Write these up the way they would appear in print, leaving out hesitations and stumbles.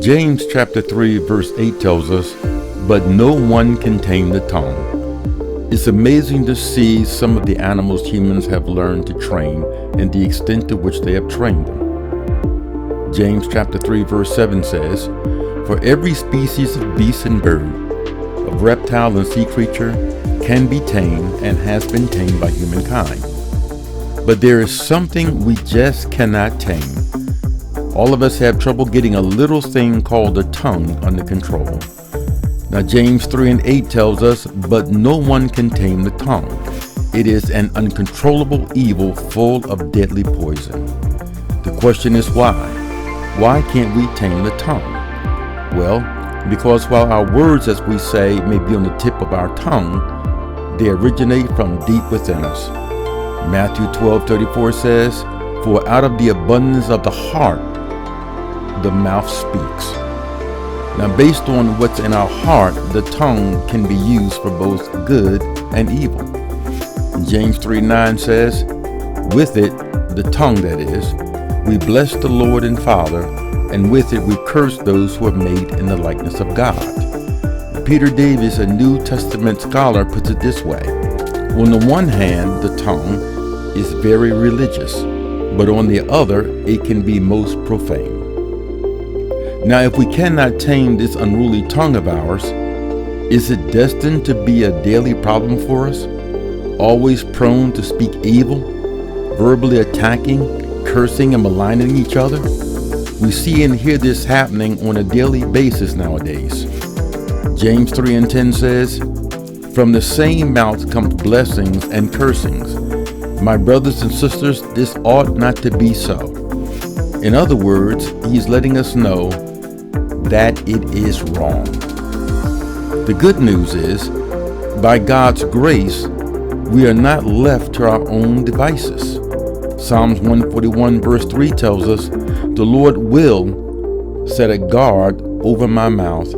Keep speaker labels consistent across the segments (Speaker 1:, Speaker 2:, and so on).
Speaker 1: James chapter 3 verse 8 tells us, "But no one can tame the tongue." It's amazing to see some of the animals humans have learned to train and the extent to which they have trained them. James chapter 3 verse 7 says, "For every species of beast and bird, of reptile and sea creature can be tamed and has been tamed by humankind. But there is something we just cannot tame." All of us have trouble getting a little thing called the tongue under control. Now James 3 and 8 tells us, "But no one can tame the tongue. It is an uncontrollable evil full of deadly poison." The question is why? Why can't we tame the tongue? Well, because while our words, as we say, may be on the tip of our tongue, they originate from deep within us. Matthew 12:34 says, "For out of the abundance of the heart, the mouth speaks." Now, based on what's in our heart, the tongue can be used for both good and evil. James 3:9 says, "With it," the tongue that is, "we bless the Lord and Father, and with it we curse those who are made in the likeness of God." Peter Davis, a New Testament scholar, puts it this way: "On the one hand, the tongue is very religious, but on the other, it can be most profane." Now, if we cannot tame this unruly tongue of ours, is it destined to be a daily problem for us? Always prone to speak evil, verbally attacking, cursing, and maligning each other? We see and hear this happening on a daily basis nowadays. James 3 and 10 says, "From the same mouth comes blessings and cursings. My brothers and sisters, this ought not to be so." In other words, he's letting us know that it is wrong. The good news is, by God's grace, we are not left to our own devices. Psalms 141 verse 3 tells us, "The Lord will set a guard over my mouth.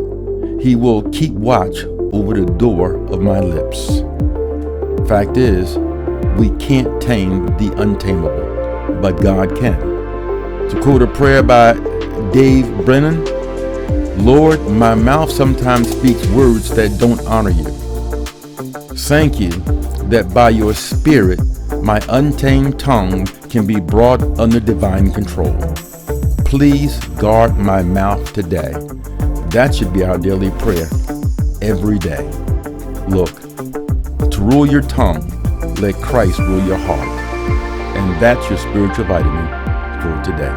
Speaker 1: He will keep watch over the door of my lips." Fact is, we can't tame the untamable, but God can. To quote a prayer by Dave Brennan, "Lord, my mouth sometimes speaks words that don't honor you. Thank you that by your Spirit, my untamed tongue can be brought under divine control. Please guard my mouth today." That should be our daily prayer every day. Look, to rule your tongue, let Christ rule your heart. And that's your spiritual vitamin for today.